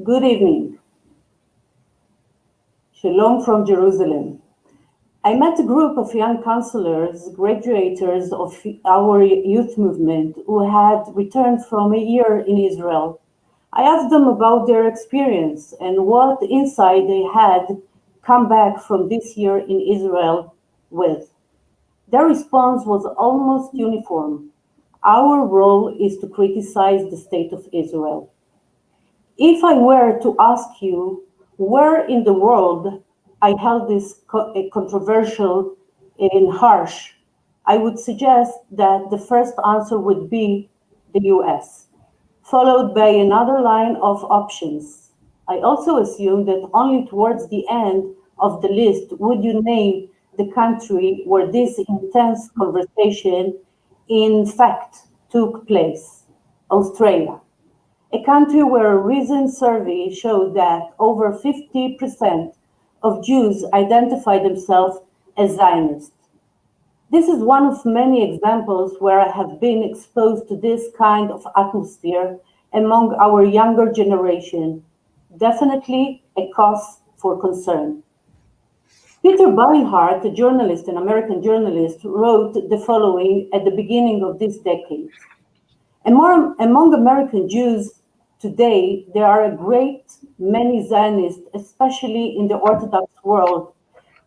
Good evening. Shalom from Jerusalem. I met a group of young counselors, graduates of our youth movement, who had returned from a year in Israel. I asked them about their experience and what insight they had come back from this year in Israel with. Their response was almost uniform. Our role is to criticize the state of Israel. If I were to ask you where in the world I held this controversial and harsh, I would suggest that the first answer would be the US, followed by another line of options. I also assume that only towards the end of the list would you name the country where this intense conversation in fact took place, Australia. A country where a recent survey showed that over 50% of Jews identify themselves as Zionists. This is one of many examples where I have been exposed to this kind of atmosphere among our younger generation. Definitely a cause for concern. Peter Barnhart, a journalist, an American journalist, wrote the following at the beginning of this decade. Among American Jews today, there are a great many Zionists, especially in the Orthodox world,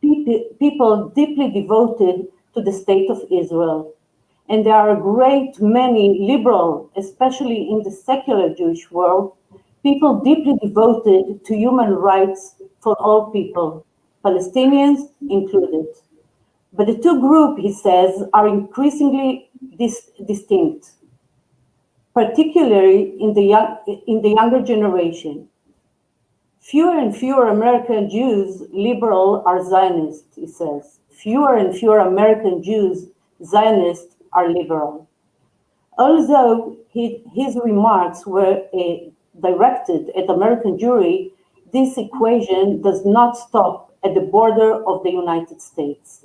people deeply devoted to the state of Israel. And there are a great many liberal, especially in the secular Jewish world, people deeply devoted to human rights for all people, Palestinians included. But the two groups, he says, are increasingly distinct, particularly in the younger generation. Fewer and fewer American Jews, liberal, are Zionists, he says. Fewer and fewer American Jews, Zionists, are liberal. Although his remarks were directed at American Jewry, this equation does not stop at the border of the United States.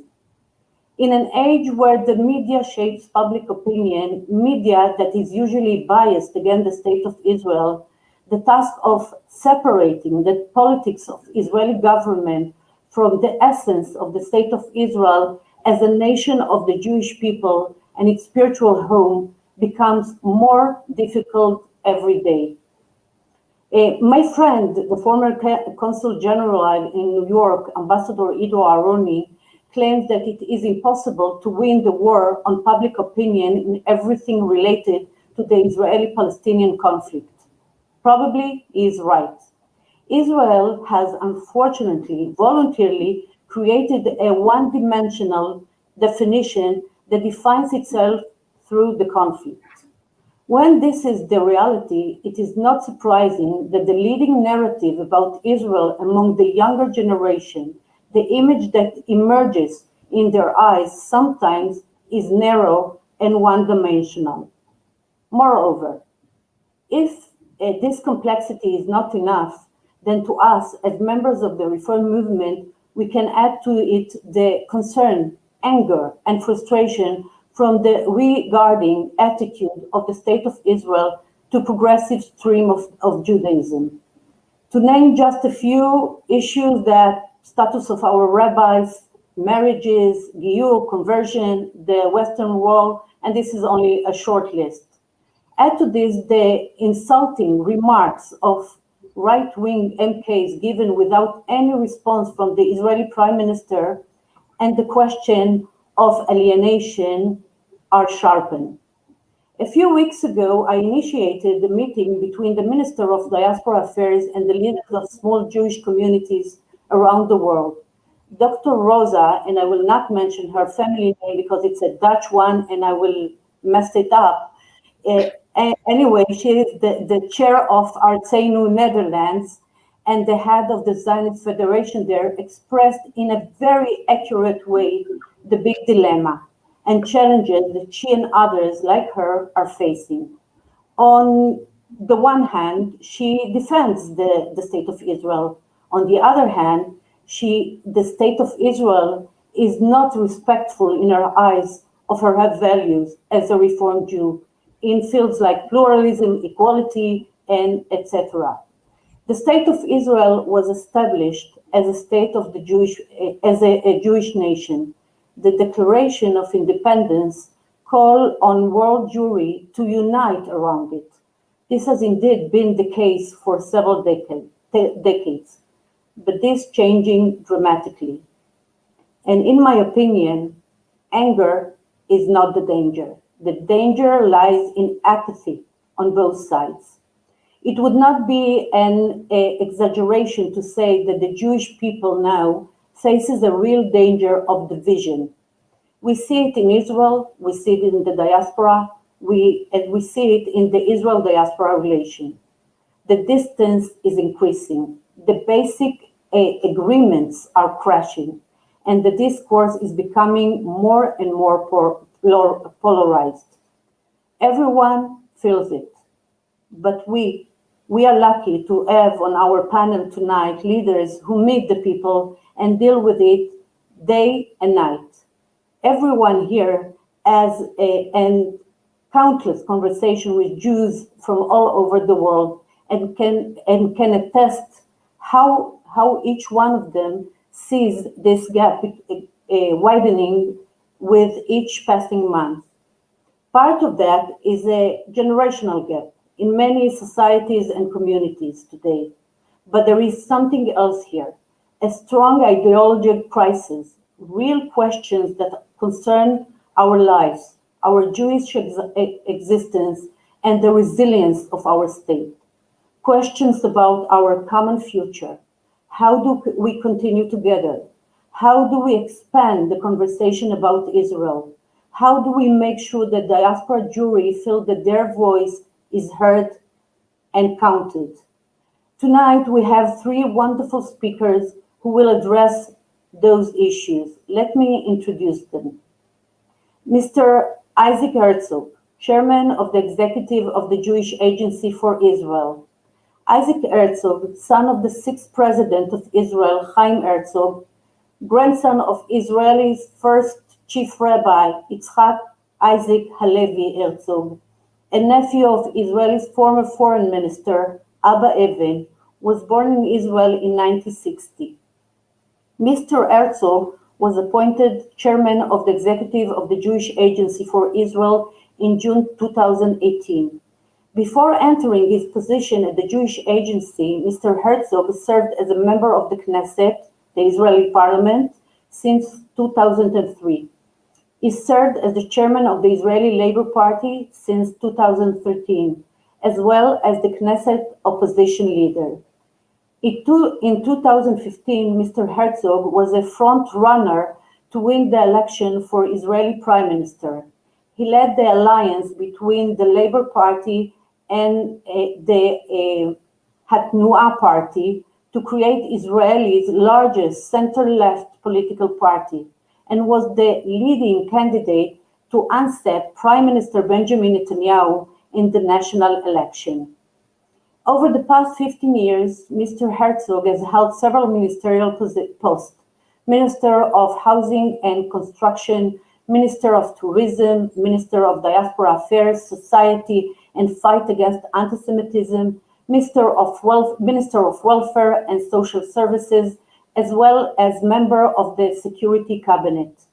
In an age where the media shapes public opinion, media that is usually biased against the state of Israel, the task of separating the politics of Israeli government from the essence of the state of Israel as a nation of the Jewish people and its spiritual home becomes more difficult every day. My friend, the former Consul General in New York, Ambassador Ido Aharoni, claims that it is impossible to win the war on public opinion in everything related to the Israeli-Palestinian conflict. Probably he is right. Israel has unfortunately voluntarily created a one-dimensional definition that defines itself through the conflict. When this is the reality, it is not surprising that the leading narrative about Israel among the younger generation, the image that emerges in their eyes sometimes is narrow and one-dimensional. Moreover, if this complexity is not enough, then to us, as members of the Reform movement, we can add to it the concern, anger, and frustration from the regarding attitude of the State of Israel to progressive stream of Judaism. To name just a few issues, that status of our rabbis, marriages, giyur, conversion, the Western Wall, and this is only a short list. Add to this the insulting remarks of right-wing MKs given without any response from the Israeli Prime Minister, and the question of alienation are sharpened. A few weeks ago, I initiated the meeting between the Minister of Diaspora Affairs and the leaders of small Jewish communities around the world. Dr. Rosa, and I will not mention her family name because it's a Dutch one and I will mess it up. Anyway, she is the chair of Artseinu Netherlands and the head of the Zionist Federation there, expressed in a very accurate way the big dilemma and challenges that she and others like her are facing. On the one hand, she defends the state of Israel. On the other hand, the state of Israel is not respectful in her eyes of her values as a Reformed Jew in fields like pluralism, equality, and etc. The State of Israel was established as a state of the a Jewish nation. The Declaration of Independence called on world Jewry to unite around it. This has indeed been the case for several decades, but this changing dramatically. And in my opinion, anger is not the danger. The danger lies in apathy on both sides. It would not be an exaggeration to say that the Jewish people now faces a real danger of division. We see it in Israel, we see it in the diaspora, and we see it in the Israel-diaspora relation. The distance is increasing. The basic agreements are crashing, and the discourse is becoming more and more polarized. Everyone feels it, but we are lucky to have on our panel tonight leaders who meet the people and deal with it day and night. Everyone here has countless conversations with Jews from all over the world and can attest how each one of them sees this gap widening with each passing month. Part of that is a generational gap in many societies and communities today. But there is something else here, a strong ideological crisis, real questions that concern our lives, our Jewish existence, and the resilience of our state. Questions about our common future. How do we continue together? How do we expand the conversation about Israel? How do we make sure that Diaspora Jewry feel that their voice is heard and counted? Tonight, we have three wonderful speakers who will address those issues. Let me introduce them. Mr. Isaac Herzog, Chairman of the Executive of the Jewish Agency for Israel. Isaac Herzog, son of the sixth President of Israel, Chaim Herzog, grandson of Israel's first Chief Rabbi, Yitzhak Isaac Halevi Herzog, and nephew of Israel's former Foreign Minister, Abba Evan, was born in Israel in 1960. Mr. Herzog was appointed chairman of the executive of the Jewish Agency for Israel in June 2018. Before entering his position at the Jewish Agency, Mr. Herzog served as a member of the Knesset, the Israeli parliament, since 2003. He served as the chairman of the Israeli Labor Party since 2013, as well as the Knesset opposition leader. In 2015, Mr. Herzog was a front runner to win the election for Israeli Prime Minister. He led the alliance between the Labor Party and the Hatnuah Party to create Israel's largest center-left political party, and was the leading candidate to unseat Prime Minister Benjamin Netanyahu in the national election. Over the past 15 years, Mr. Herzog has held several ministerial posts: Minister of Housing and Construction, Minister of Tourism, Minister of Diaspora Affairs, Society and Fight Against Anti-Semitism, Minister of Welfare and Social Services, as well as member of the Security Cabinet.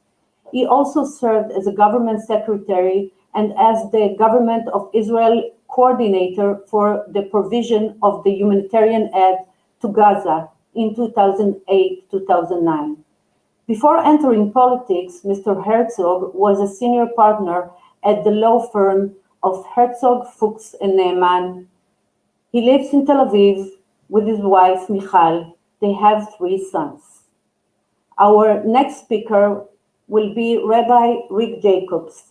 He also served as a government secretary and as the Government of Israel coordinator for the provision of the humanitarian aid to Gaza in 2008-2009. Before entering politics, Mr. Herzog was a senior partner at the law firm of Herzog, Fuchs and Neiman. He lives in Tel Aviv with his wife, Michal. They have 3 sons. Our next speaker will be Rabbi Rick Jacobs,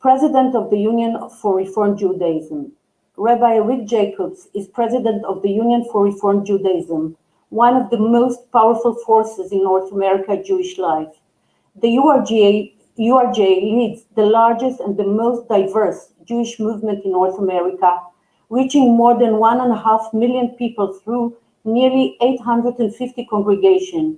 President of the Union for Reform Judaism. Rabbi Rick Jacobs is President of the Union for Reform Judaism, one of the most powerful forces in North America Jewish life. The URJ leads the largest and the most diverse Jewish movement in North America, reaching more than 1.5 million people through nearly 850 congregations,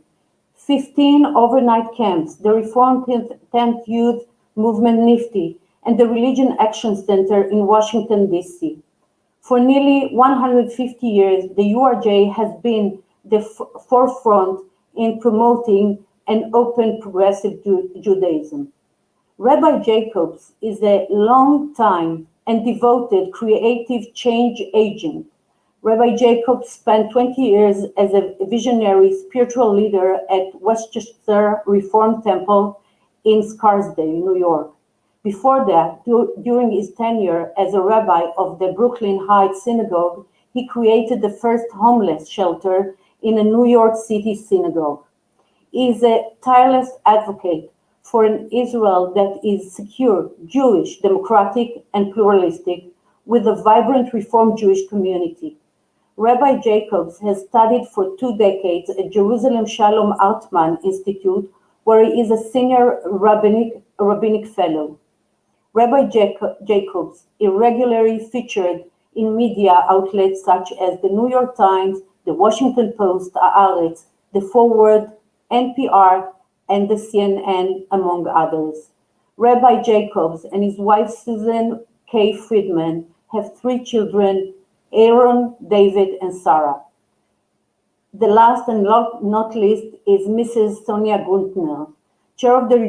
15 overnight camps, the Reformed 10th Youth Movement NIFTY, and the Religion Action Center in Washington, D.C. For nearly 150 years, the URJ has been the forefront in promoting an open progressive Judaism. Rabbi Jacobs is a long-time and devoted creative change agent. Rabbi Jacobs spent 20 years as a visionary spiritual leader at Westchester Reformed Temple in Scarsdale, New York. Before that, during his tenure as a rabbi of the Brooklyn Heights Synagogue, he created the first homeless shelter in a New York City synagogue. He is a tireless advocate for an Israel that is secure, Jewish, democratic, and pluralistic, with a vibrant Reform Jewish community. Rabbi Jacobs has studied for 2 decades at Jerusalem Shalom Hartman Institute, where he is a senior rabbinic fellow. Rabbi Jacobs irregularly featured in media outlets such as the New York Times, the Washington Post, Haaretz, the Forward, NPR, and the CNN, among others. Rabbi Jacobs and his wife Susan K. Friedman have 3 children, Aaron, David, and Sarah. The last and not least is Mrs. Sonia Guntner, chair of the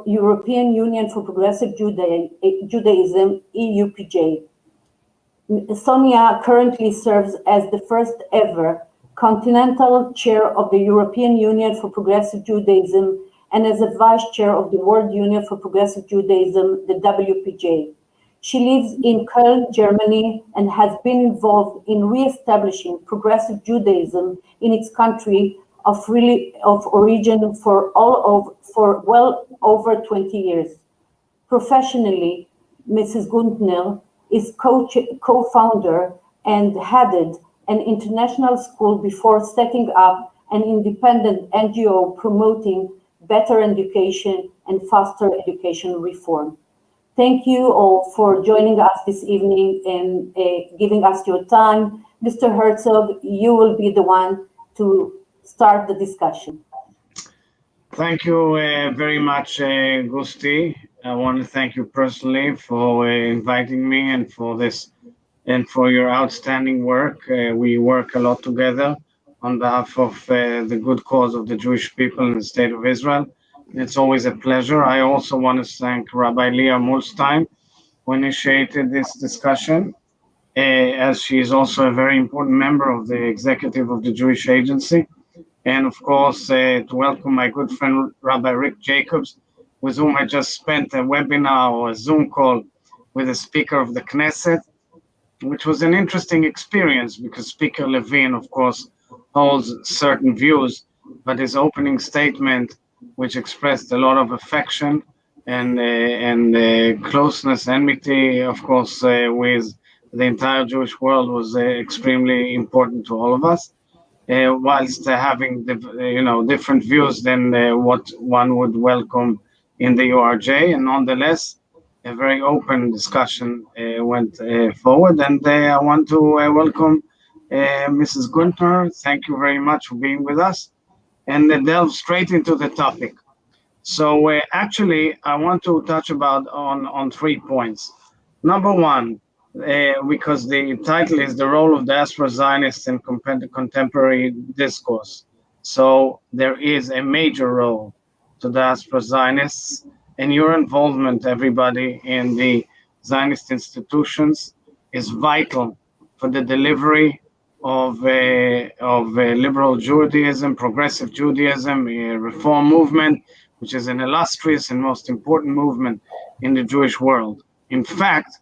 European Union for Progressive Judaism, EUPJ. Sonia currently serves as the first ever continental chair of the European Union for Progressive Judaism and as a vice chair of the World Union for Progressive Judaism, the WPJ. She lives in Köln, Germany, and has been involved in re-establishing progressive Judaism in its country of origin for well over 20 years. Professionally, Mrs. Guntner is co-founder and headed an international school before setting up an independent NGO promoting better education and faster education reform. Thank you all for joining us this evening and giving us your time. Mr. Herzog, you will be the one to start the discussion. Thank you very much, Gusti. I want to thank you personally for inviting me and for this and for your outstanding work. We work a lot together on behalf of the good cause of the Jewish people in the state of Israel. It's always a pleasure. I also want to thank Rabbi Leah Mulstein, who initiated this discussion, as she is also a very important member of the executive of the Jewish Agency. And of course, to welcome my good friend, Rabbi Rick Jacobs, with whom I just spent a webinar or a Zoom call with the Speaker of the Knesset, which was an interesting experience because Speaker Levine, of course, holds certain views, but his opening statement, which expressed a lot of affection and closeness, enmity, of course, with the entire Jewish world, was extremely important to all of us. Whilst having different views than what one would welcome in the URJ, and nonetheless, a very open discussion went forward. And I want to welcome Mrs. Gunther. Thank you very much for being with us, and delve straight into the topic. So actually, I want to touch on 3 points. Number one, because the title is the role of Diaspora Zionists in contemporary discourse. So there is a major role to Diaspora Zionists, and your involvement, everybody, in the Zionist institutions is vital for the delivery of liberal Judaism, progressive Judaism, a reform movement, which is an illustrious and most important movement in the Jewish world. In fact,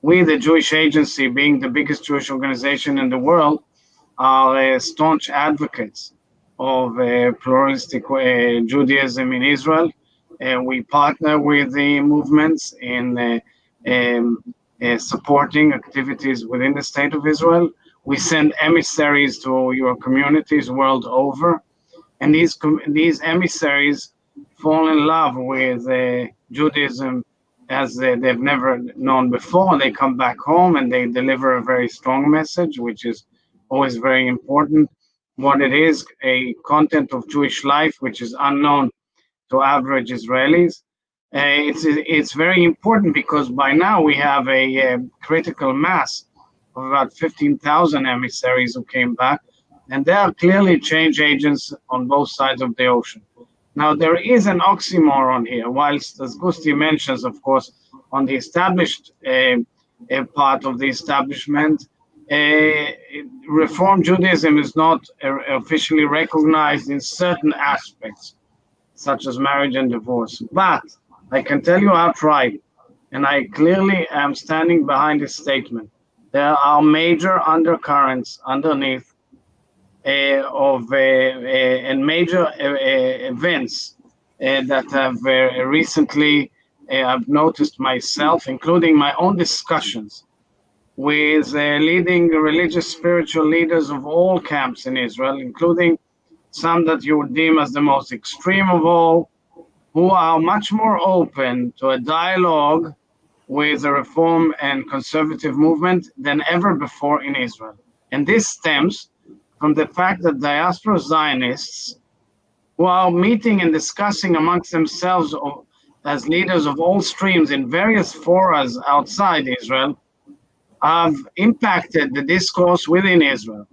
we, the Jewish Agency, being the biggest Jewish organization in the world, are staunch advocates of pluralistic Judaism in Israel. We partner with the movements in supporting activities within the state of Israel. We send emissaries to your communities world over, and these emissaries fall in love with Judaism as they've never known before. They come back home and they deliver a very strong message, which is always very important. What it is, a content of Jewish life, which is unknown to average Israelis. It's very important because by now we have a critical mass of about 15,000 emissaries who came back, and they are clearly change agents on both sides of the ocean. Now, there is an oxymoron here, whilst, as Gusti mentions, of course, on the established part of the establishment, Reform Judaism is not officially recognized in certain aspects, such as marriage and divorce. But I can tell you outright, and I clearly am standing behind this statement, there are major undercurrents underneath and major events that have recently I've noticed myself, including my own discussions with leading religious spiritual leaders of all camps in Israel, including some that you would deem as the most extreme of all, who are much more open to a dialogue with the reform and conservative movement than ever before in Israel. And this stems from the fact that Diaspora Zionists, who are meeting and discussing amongst themselves as leaders of all streams in various forums outside Israel, have impacted the discourse within Israel.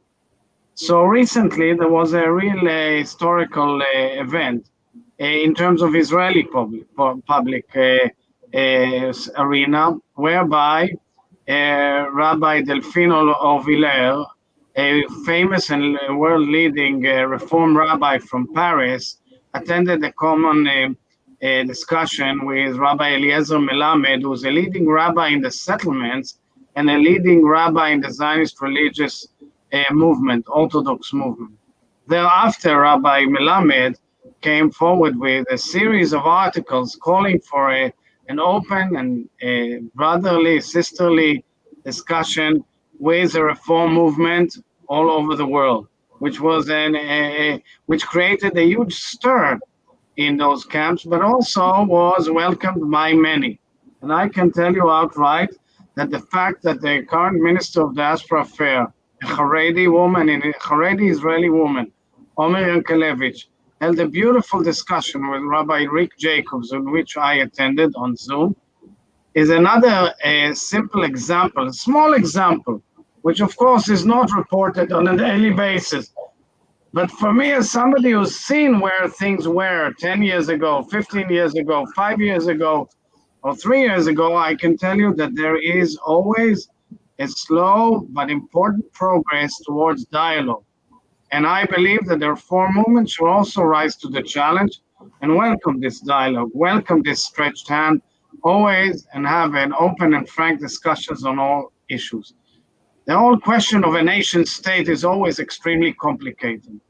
So recently there was a real historical event in terms of Israeli public arena, whereby Rabbi Delphine Orviller, a famous and world-leading Reform rabbi from Paris, attended a common discussion with Rabbi Eliezer Melamed, who's a leading rabbi in the settlements and a leading rabbi in the Zionist religious movement, Orthodox movement. Thereafter, Rabbi Melamed came forward with a series of articles calling for an open and brotherly, sisterly discussion with the reform movement all over the world, which was which created a huge stir in those camps, but also was welcomed by many. And I can tell you outright that the fact that the current Minister of Diaspora Affairs, a Haredi woman, a Haredi Israeli woman, Omer Yankelevich, held a beautiful discussion with Rabbi Rick Jacobs, in which I attended on Zoom, is another simple example, a small example, which of course is not reported on a daily basis. But for me, as somebody who's seen where things were 10 years ago, 15 years ago, 5 years ago, or 3 years ago, I can tell you that there is always a slow but important progress towards dialogue. And I believe that the reform movement should also rise to the challenge and welcome this dialogue, welcome this stretched hand, always, and have an open and frank discussions on all issues. The whole question of a nation state is always extremely complicated.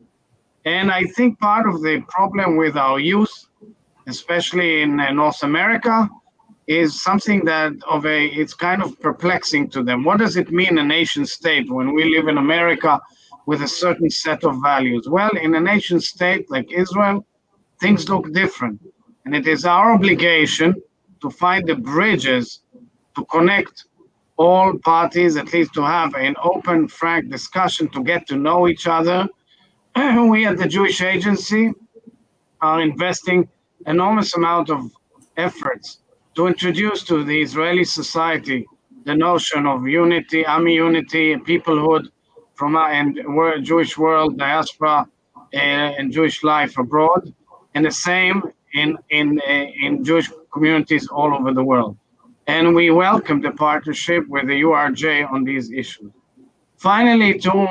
And I think part of the problem with our youth, especially in North America, is something that it's kind of perplexing to them. What does it mean, a nation state, when we live in America with a certain set of values? Well, in a nation state like Israel, things look different. And it is our obligation to find the bridges to connect all parties, at least to have an open, frank discussion, to get to know each other. We at the Jewish Agency are investing enormous amount of efforts to introduce to the Israeli society the notion of unity, Ami unity, peoplehood and Jewish world, diaspora, and Jewish life abroad, and the same in Jewish communities all over the world. And we welcome the partnership with the URJ on these issues. Finally, two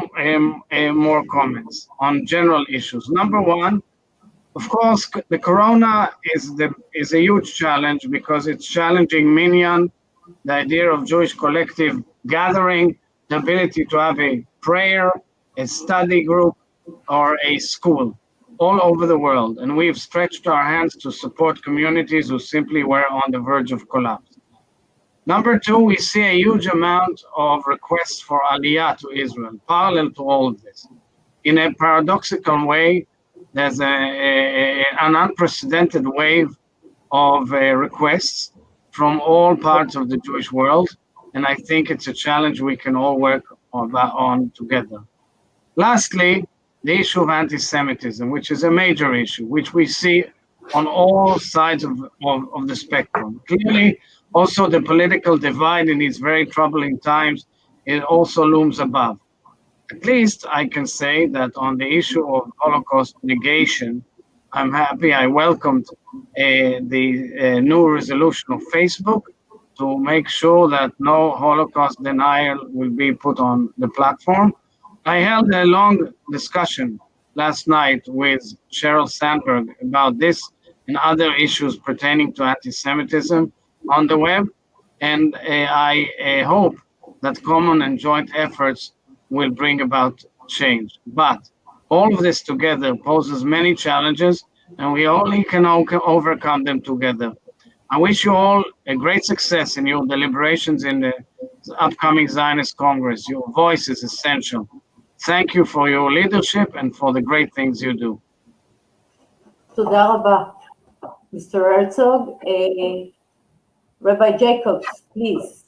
more comments on general issues. Number one, of course, the corona is a huge challenge because it's challenging minyan, the idea of Jewish collective gathering, the ability to have a prayer, a study group, or a school all over the world. And we've stretched our hands to support communities who simply were on the verge of collapse. Number two, we see a huge amount of requests for aliyah to Israel, parallel to all of this. In a paradoxical way, there's an unprecedented wave of requests from all parts of the Jewish world, and I think it's a challenge we can all work on together. Lastly, the issue of anti-Semitism, which is a major issue, which we see on all sides of the spectrum. Clearly, also the political divide in these very troubling times it also looms above. At least I can say that on the issue of Holocaust negation, I'm happy I welcomed the new resolution of Facebook to make sure that no Holocaust denial will be put on the platform. I held a long discussion last night with Sheryl Sandberg about this and other issues pertaining to anti-Semitism on the web, and I hope that common and joint efforts will bring about change. But all of this together poses many challenges, and we only can overcome them together. I wish you all a great success in your deliberations in the upcoming Zionist Congress. Your voice is essential. Thank you for your leadership and for the great things you do. תודה רבה, Mr. Herzog. Rabbi Jacobs, please.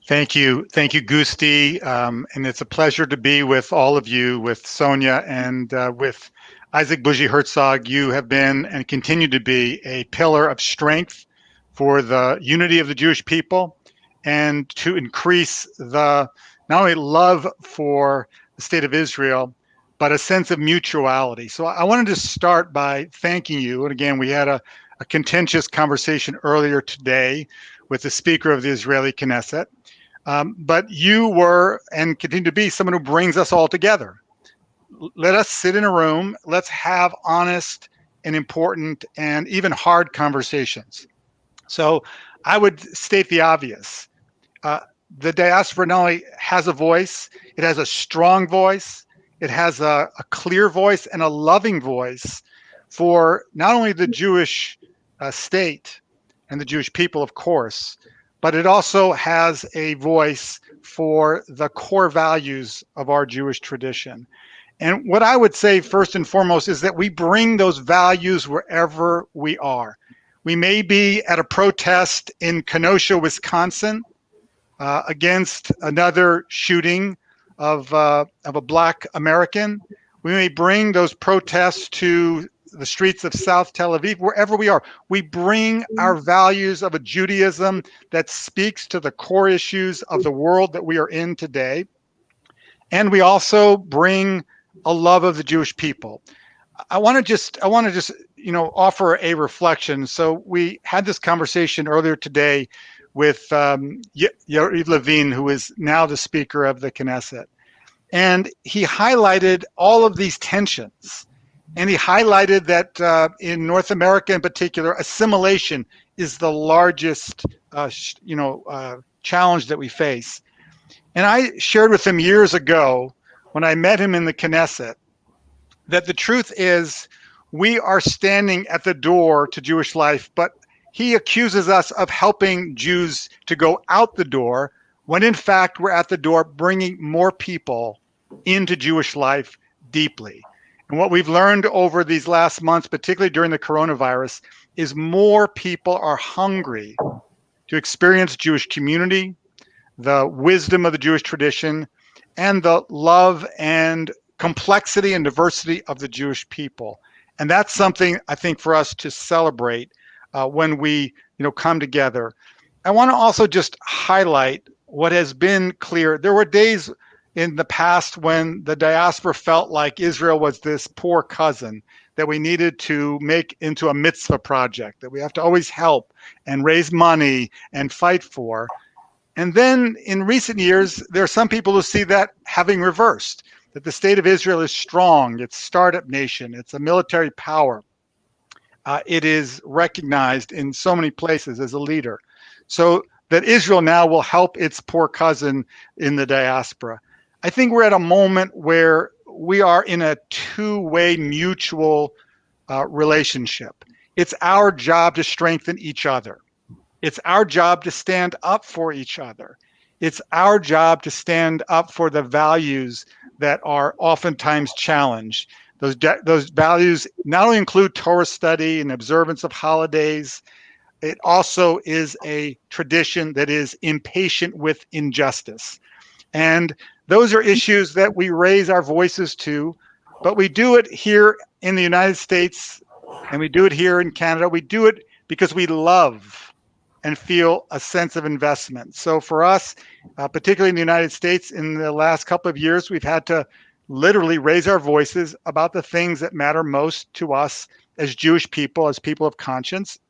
Thank you, Gusti, and it's a pleasure to be with all of you, with Sonia and with Isaac Bougie Herzog. You have been and continue to be a pillar of strength for the unity of the Jewish people and to increase the not only love for the state of Israel, but a sense of mutuality. So I wanted to start by thanking you. And again, we had a contentious conversation earlier today with the Speaker of the Israeli Knesset. But you were and continue to be someone who brings us all together. Let us sit in a room. Let's have honest and important and even hard conversations. So I would state the obvious. The diaspora not only has a voice, it has a strong voice, it has a clear voice and a loving voice for not only the Jewish state and the Jewish people, of course, but it also has a voice for the core values of our Jewish tradition. And what I would say first and foremost is that we bring those values wherever we are. We may be at a protest in Kenosha, Wisconsin, against another shooting of a Black American. We may bring those protests to the streets of South Tel Aviv, wherever we are. We bring our values of a Judaism that speaks to the core issues of the world that we are in today. And we also bring a love of the Jewish people. I want to just offer a reflection. So we had this conversation earlier today with Yariv Levin, who is now the Speaker of the Knesset. And he highlighted all of these tensions. And he highlighted that in North America in particular, assimilation is the largest challenge that we face. And I shared with him years ago when I met him in the Knesset that the truth is we are standing at the door to Jewish life, but he accuses us of helping Jews to go out the door when in fact we're at the door bringing more people into Jewish life deeply. And what we've learned over these last months, particularly during the coronavirus, is more people are hungry to experience Jewish community, the wisdom of the Jewish tradition, and the love and complexity and diversity of the Jewish people. And that's something I think for us to celebrate when we come together. I want to also just highlight what has been clear. There were days in the past when the diaspora felt like Israel was this poor cousin that we needed to make into a mitzvah project, that we have to always help and raise money and fight for. And then in recent years, there are some people who see that having reversed, that the state of Israel is strong, it's a startup nation, it's a military power. It is recognized in so many places as a leader. So that Israel now will help its poor cousin in the diaspora. I think we're at a moment where we are in a two-way mutual relationship. It's our job to strengthen each other. It's our job to stand up for each other. It's our job to stand up for the values that are oftentimes challenged. Those values not only include Torah study and observance of holidays, it also is a tradition that is impatient with injustice. And those are issues that we raise our voices to, but we do it here in the United States and we do it here in Canada. We do it because we love and feel a sense of investment. So for us, particularly in the United States, in the last couple of years, we've had to literally raise our voices about the things that matter most to us as Jewish people, as people of conscience.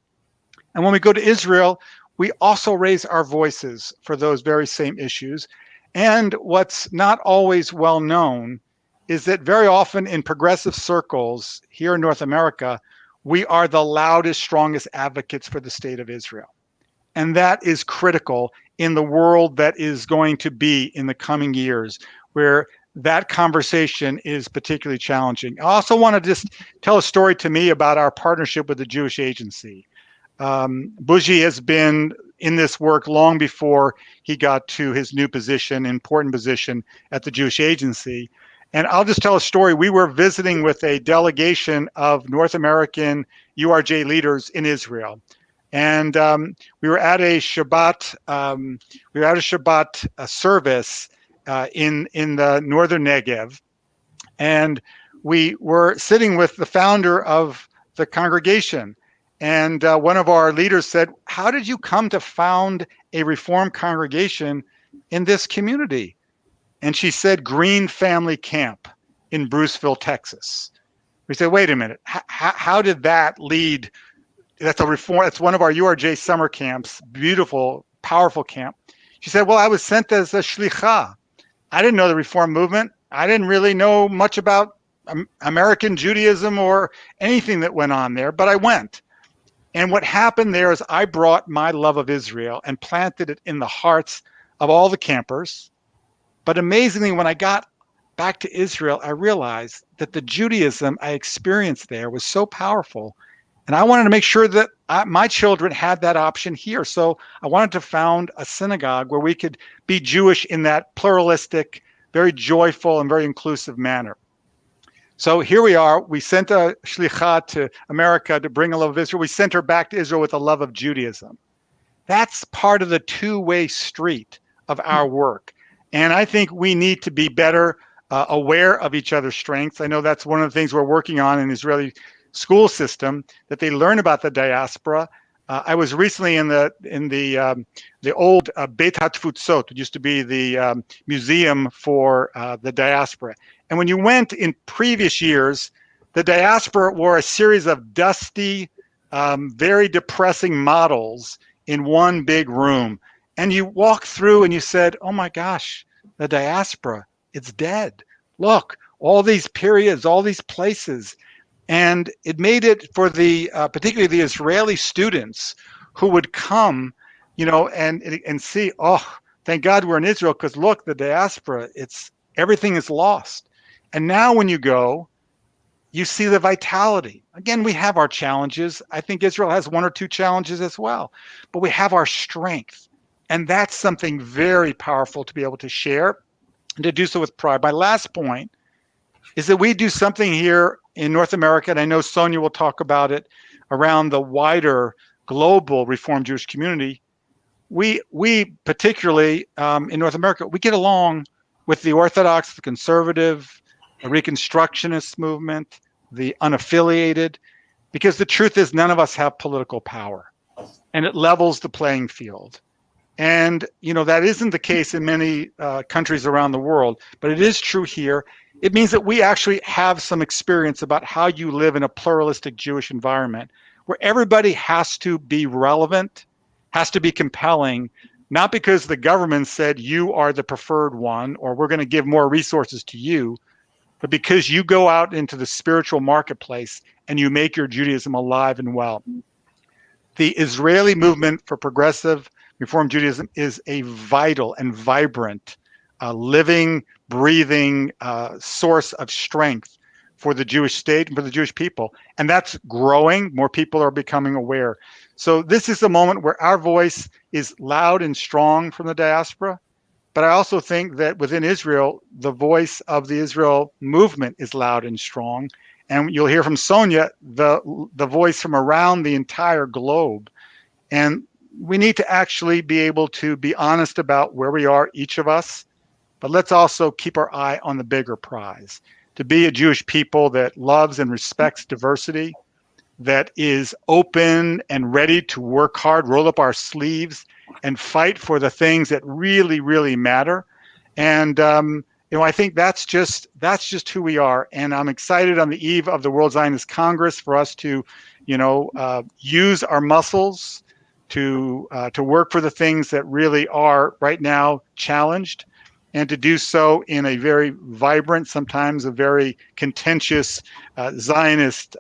And when we go to Israel, we also raise our voices for those very same issues. And what's not always well known is that very often in progressive circles here in North America, we are the loudest, strongest advocates for the state of Israel. And that is critical in the world that is going to be in the coming years, where that conversation is particularly challenging. I also want to just tell a story to me about our partnership with the Jewish Agency. Bougie has been in this work long before he got to his new position, important position at the Jewish Agency. And I'll just tell a story. We were visiting with a delegation of North American URJ leaders in Israel. And we were at a Shabbat service in the northern Negev, and we were sitting with the founder of the congregation. And one of our leaders said, "How did you come to found a Reformed congregation in this community?" And she said, "Green Family Camp in Bruceville, Texas." We said, "Wait a minute. How did that lead?" That's a reform. That's one of our URJ summer camps. Beautiful, powerful camp. She said, "Well, I was sent as a shlicha. I didn't know the Reform movement. I didn't really know much about American Judaism or anything that went on there, but I went." And what happened there is I brought my love of Israel and planted it in the hearts of all the campers. But amazingly, when I got back to Israel, I realized that the Judaism I experienced there was so powerful. And I wanted to make sure that my children had that option here. So I wanted to found a synagogue where we could be Jewish in that pluralistic, very joyful, and very inclusive manner. So here we are. We sent a shlicha to America to bring a love of Israel. We sent her back to Israel with a love of Judaism. That's part of the two-way street of our work. And I think we need to be better aware of each other's strengths. I know that's one of the things we're working on in the Israeli school system, that they learn about the diaspora. I was recently in the old Beit HaTfutzot, which used to be the museum for the diaspora. And when you went in previous years, the diaspora wore a series of dusty, very depressing models in one big room. And you walked through and you said, "Oh my gosh, the diaspora, it's dead. Look, all these periods, all these places." And it made it for the particularly the Israeli students who would come, and see, "Oh, thank God we're in Israel, because look, the diaspora, everything is lost." And now when you go, you see the vitality. Again, we have our challenges. I think Israel has one or two challenges as well, but we have our strength. And that's something very powerful to be able to share and to do so with pride. My last point is that we do something here in North America, and I know Sonia will talk about it, around the wider global Reformed Jewish community. We particularly in North America, we get along with the Orthodox, the conservative, the Reconstructionist movement, the unaffiliated, because the truth is none of us have political power, and it levels the playing field. And that isn't the case in many countries around the world, but it is true here. It means that we actually have some experience about how you live in a pluralistic Jewish environment where everybody has to be relevant, has to be compelling, not because the government said you are the preferred one or we're going to give more resources to you, but because you go out into the spiritual marketplace and you make your Judaism alive and well. The Israeli movement for progressive Reform Judaism is a vital and vibrant, living, breathing source of strength for the Jewish state and for the Jewish people. And that's growing. More people are becoming aware. So this is a moment where our voice is loud and strong from the diaspora. But I also think that within Israel, the voice of the Israel movement is loud and strong. And you'll hear from Sonia, the voice from around the entire globe. And we need to actually be able to be honest about where we are, each of us. But let's also keep our eye on the bigger prize, to be a Jewish people that loves and respects diversity, that is open and ready to work hard, roll up our sleeves, and fight for the things that really, really matter. And I think that's just who we are. And I'm excited on the eve of the World Zionist Congress for us to, use our muscles to work for the things that really are right now challenged, and to do so in a very vibrant, sometimes a very contentious Zionist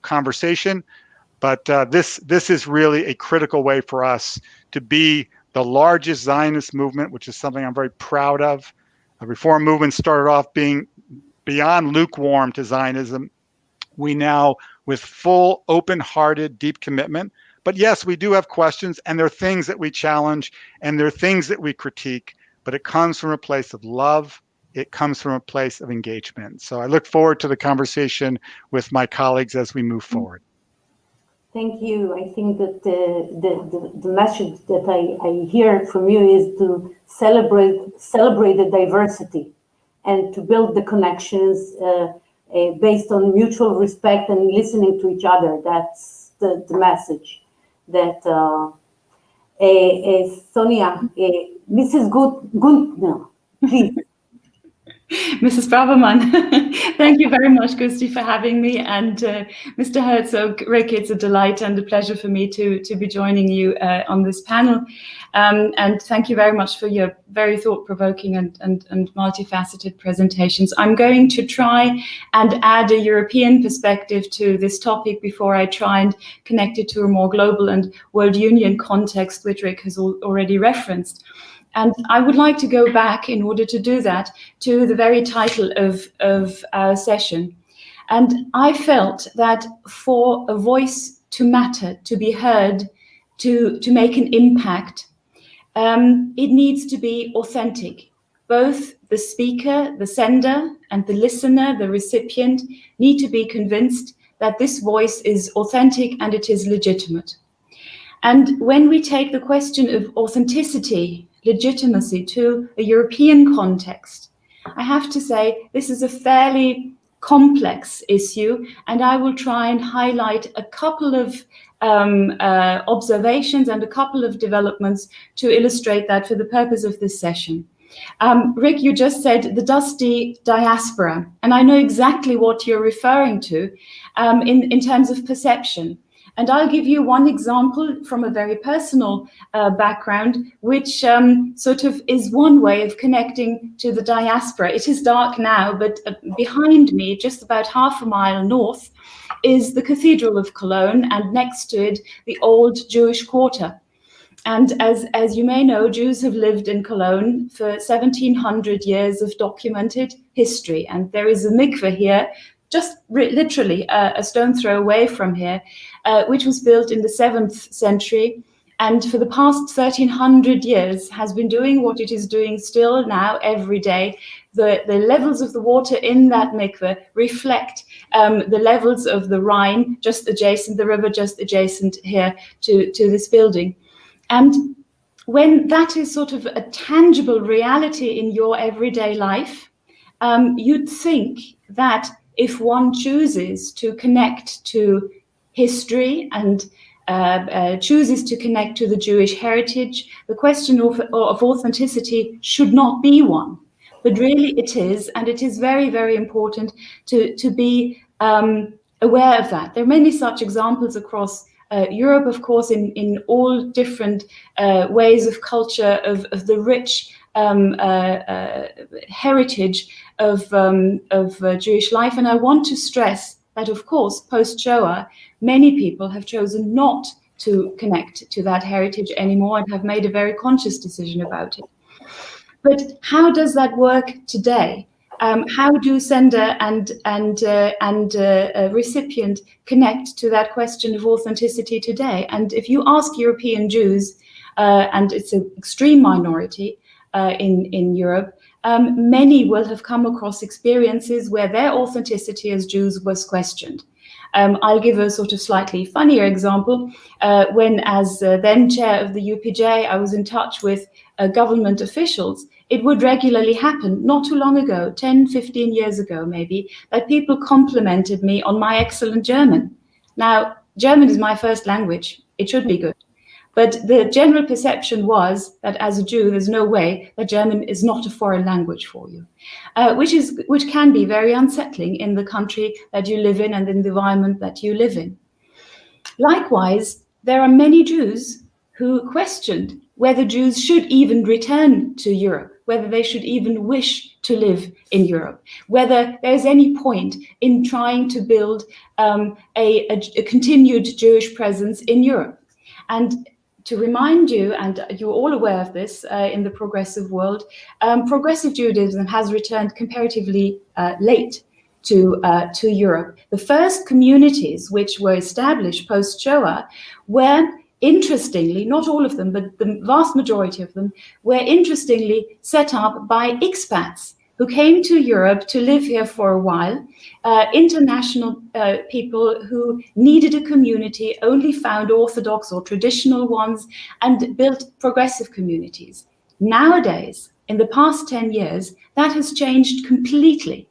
conversation. But this is really a critical way for us to be the largest Zionist movement, which is something I'm very proud of. The Reform movement started off being beyond lukewarm to Zionism. We now, with full, open-hearted, deep commitment. But yes, we do have questions, and there are things that we challenge, and there are things that we critique, but it comes from a place of love. It comes from a place of engagement. So I look forward to the conversation with my colleagues as we move forward. Thank you. I think that the message that I hear from you is to celebrate the diversity and to build the connections based on mutual respect and listening to each other. That's the message that Sonia, Mrs. Guntner, please. Mrs. Braverman, thank you very much, Gusti, for having me. And Mr. Herzog, Rick, it's a delight and a pleasure for me to be joining you on this panel. And thank you very much for your very thought-provoking and multifaceted presentations. I'm going to try and add a European perspective to this topic before I try and connect it to a more global and World Union context, which Rick has already referenced. And I would like to go back, in order to do that, to the very title of our session. And I felt that for a voice to matter, to be heard, to make an impact, it needs to be authentic. Both the speaker, the sender, and the listener, the recipient, need to be convinced that this voice is authentic and it is legitimate. And when we take the question of authenticity, legitimacy to a European context, I have to say this is a fairly complex issue, and I will try and highlight a couple of observations and a couple of developments to illustrate that for the purpose of this session. Rick, you just said the dusty diaspora, and I know exactly what you're referring to in terms of perception. And I'll give you one example from a very personal background, which sort of is one way of connecting to the diaspora. It is dark now, but behind me, just about half a mile north, is the Cathedral of Cologne, and next to it, the old Jewish quarter. And as you may know, Jews have lived in Cologne for 1700 years of documented history. And there is a mikveh here, just literally a stone throw away from here, which was built in the 7th century, and for the past 1300 years has been doing what it is doing still now every day. The levels of the water in that mikveh reflect the levels of the Rhine just adjacent, the river just adjacent here to this building. And when that is sort of a tangible reality in your everyday life, you'd think that if one chooses to connect to history and chooses to connect to the Jewish heritage, the question of authenticity should not be one. But really it is, and it is very, very important to be aware of that. There are many such examples across Europe, of course, in all different ways of culture, of the rich heritage of Jewish life. And I want to stress that, of course, post-Shoah, many people have chosen not to connect to that heritage anymore and have made a very conscious decision about it. But how does that work today? How do sender and recipient connect to that question of authenticity today? And if you ask European Jews, and it's an extreme minority in Europe, many will have come across experiences where their authenticity as Jews was questioned. I'll give a sort of slightly funnier example. When, as then chair of the UPJ, I was in touch with government officials, it would regularly happen, not too long ago, 10, 15 years ago maybe, that people complimented me on my excellent German. Now, German is my first language. It should be good. But the general perception was that as a Jew, there's no way that German is not a foreign language for you, which can be very unsettling in the country that you live in and in the environment that you live in. Likewise, there are many Jews who questioned whether Jews should even return to Europe, whether they should even wish to live in Europe, whether there's any point in trying to build a continued Jewish presence in Europe. And to remind you, and you're all aware of this in the progressive world, progressive Judaism has returned comparatively late to Europe. The first communities which were established post-Shoah were, interestingly, not all of them, but the vast majority of them, were interestingly set up by expats who came to Europe to live here for a while, international people who needed a community, only found Orthodox or traditional ones, and built progressive communities. Nowadays, in the past 10 years, that has changed completely.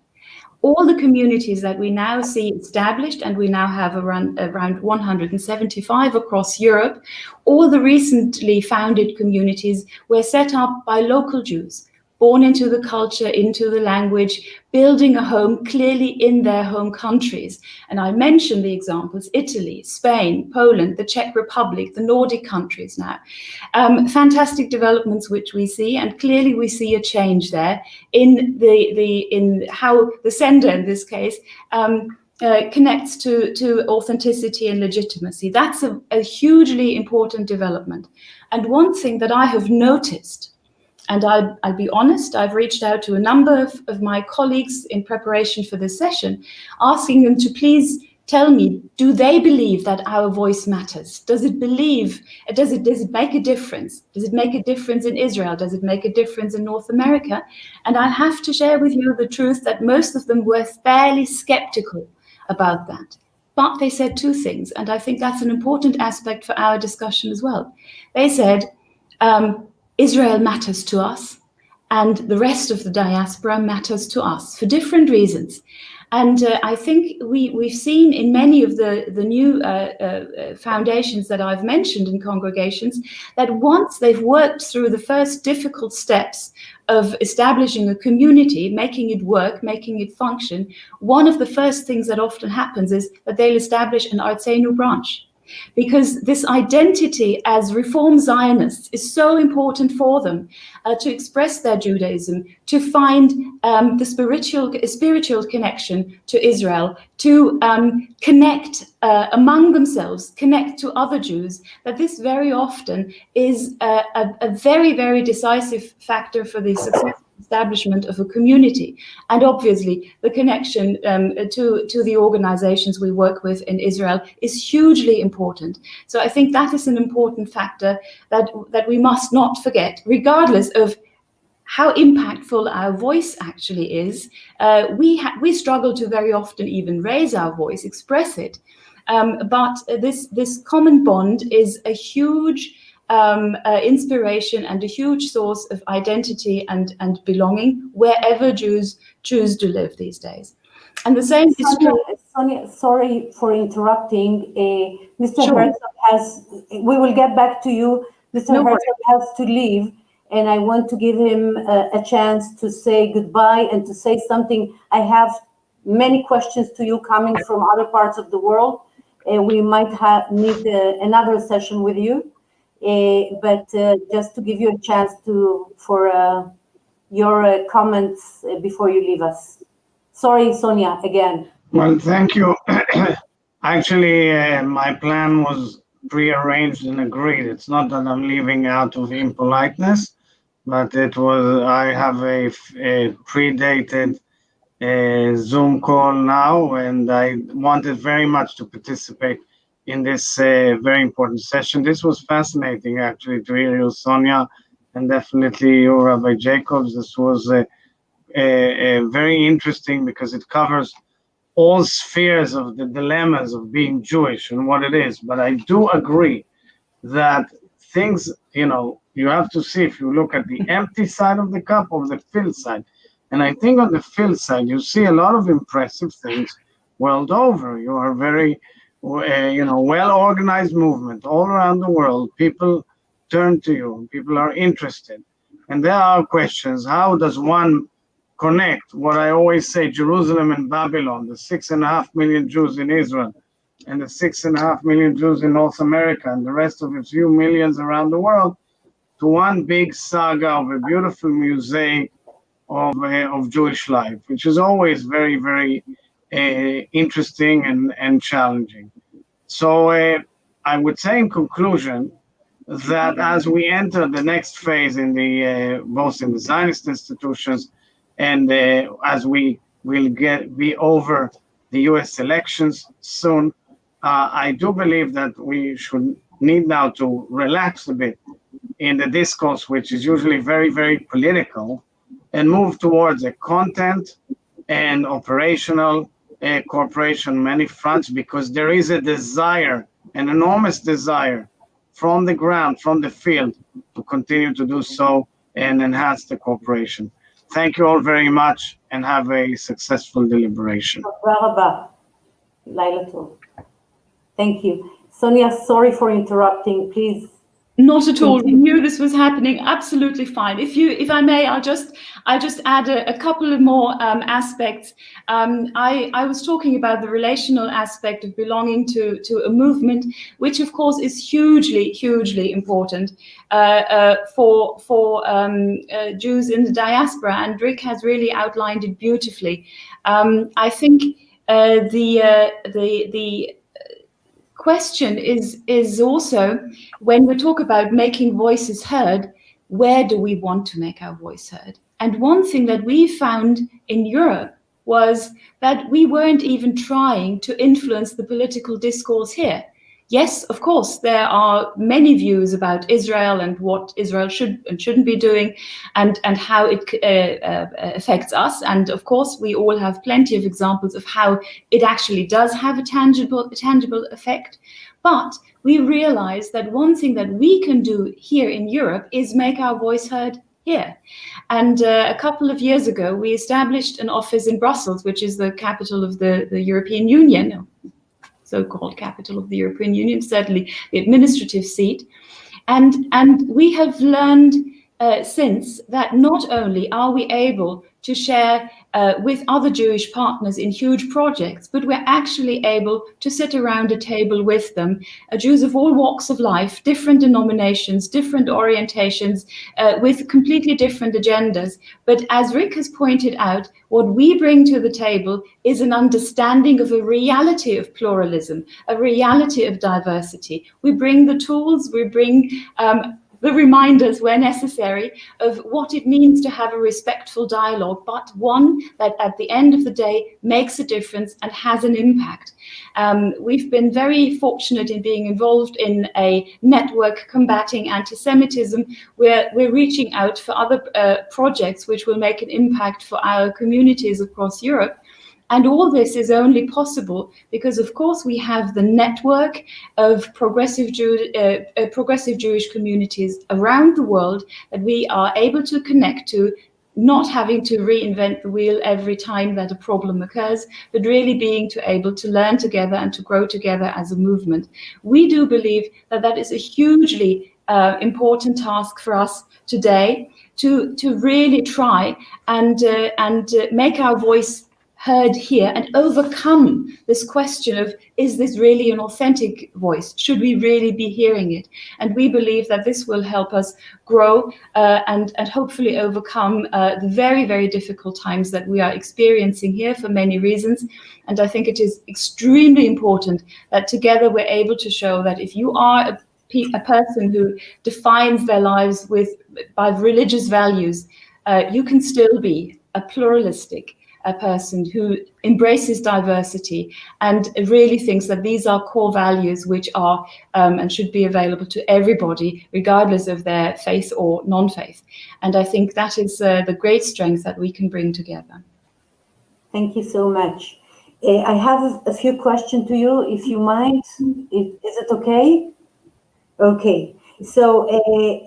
All the communities that we now see established, and we now have around 175 across Europe, all the recently founded communities were set up by local Jews, born into the culture, into the language, building a home clearly in their home countries. And I mentioned the examples: Italy, Spain, Poland, the Czech Republic, the Nordic countries now. Fantastic developments which we see, and clearly we see a change there in how the sender, in this case, connects to authenticity and legitimacy. That's a hugely important development. And one thing that I have noticed, and I'll be honest, I've reached out to a number of my colleagues in preparation for this session, asking them to please tell me, do they believe that our voice matters? Does it make a difference? Does it make a difference in Israel? Does it make a difference in North America? And I have to share with you the truth that most of them were fairly skeptical about that. But they said two things, and I think that's an important aspect for our discussion as well. They said, Israel matters to us, and the rest of the diaspora matters to us for different reasons. And I think we've seen in many of the new foundations that I've mentioned in congregations that once they've worked through the first difficult steps of establishing a community, making it work, making it function, one of the first things that often happens is that they'll establish an Artzenu branch. Because this identity as Reform Zionists is so important for them to express their Judaism, to find the spiritual connection to Israel, to connect among themselves, connect to other Jews, that this very often is a very, very decisive factor for the successful establishment of a community. And obviously the connection to the organizations we work with in Israel is hugely important. So I think that is an important factor that we must not forget, regardless of how impactful our voice actually is. We struggle to very often even raise our voice, express it. But this common bond is a huge inspiration and a huge source of identity and belonging wherever Jews choose to live these days. And the same is true. Sonia, sorry for interrupting. Mr. Sure. Herzog we will get back to you. Mr. No Herzog has to leave, and I want to give him a chance to say goodbye and to say something. I have many questions to you coming from other parts of the world. We might need another session with you. But just to give you a chance for your comments before you leave us. Sorry, Sonia, again. Well, thank you. Actually, my plan was prearranged and agreed. It's not that I'm leaving out of impoliteness, but I have a predated Zoom call now, and I wanted very much to participate in this very important session. This was fascinating, actually, to hear you, Sonia, and definitely you, Rabbi Jacobs. This was very interesting because it covers all spheres of the dilemmas of being Jewish and what it is. But I do agree that things, you have to see if you look at the empty side of the cup or the filled side. And I think on the filled side, you see a lot of impressive things world over. You are very well-organized movement all around the world. People turn to you. People are interested. And there are questions. How does one connect what I always say, Jerusalem and Babylon, the 6.5 million Jews in Israel, and the 6.5 million Jews in North America, and the rest of a few millions around the world, to one big saga of a beautiful mosaic of Jewish life, which is always very, very interesting and challenging. So I would say in conclusion that as we enter the next phase in the both in the Zionist institutions and as we will be over the US elections soon, I do believe that we should need now to relax a bit in the discourse, which is usually very, very political, and move towards a content and operational cooperation on many fronts, because there is a desire, an enormous desire from the ground, from the field, to continue to do so and enhance the cooperation. Thank you all very much and have a successful deliberation. Thank you. Sonia, sorry for interrupting, please. Not at all. We knew this was happening. Absolutely fine. If I may, I'll just add a couple of more aspects. I was talking about the relational aspect of belonging to a movement, which of course is hugely important for Jews in the diaspora, and Rick has really outlined it beautifully. I think the question is also, when we talk about making voices heard, where do we want to make our voice heard? And one thing that we found in Europe was that we weren't even trying to influence the political discourse here. Yes, of course, there are many views about Israel and what Israel should and shouldn't be doing, and how it affects us. And of course, we all have plenty of examples of how it actually does have a tangible effect. But we realize that one thing that we can do here in Europe is make our voice heard here. And a couple of years ago, we established an office in Brussels, which is the capital of the European Union, so-called capital of the European Union, certainly the administrative seat. And we have learned since that not only are we able to share with other Jewish partners in huge projects, but we're actually able to sit around a table with them, Jews of all walks of life, different denominations, different orientations, with completely different agendas. But as Rick has pointed out, what we bring to the table is an understanding of a reality of pluralism, a reality of diversity. We bring the tools, we bring the reminders where necessary of what it means to have a respectful dialogue, but one that at the end of the day makes a difference and has an impact. We've been very fortunate in being involved in a network combating anti-Semitism, where we're reaching out for other projects which will make an impact for our communities across Europe. And all this is only possible because, of course, we have the network of progressive Jewish communities around the world that we are able to connect to, not having to reinvent the wheel every time that a problem occurs, but really being able to learn together and to grow together as a movement. We do believe that that is a hugely important task for us today, to really try and make our voice heard here and overcome this question of, is this really an authentic voice? Should we really be hearing it? And we believe that this will help us grow and hopefully overcome the very, very difficult times that we are experiencing here for many reasons. And I think it is extremely important that together we're able to show that if you are a person who defines their lives by religious values, you can still be a pluralistic person who embraces diversity and really thinks that these are core values which are and should be available to everybody, regardless of their faith or non-faith. And I think that is the great strength that we can bring together. Thank you so much. I have a few questions to you, if you mind. Is it okay? Okay. So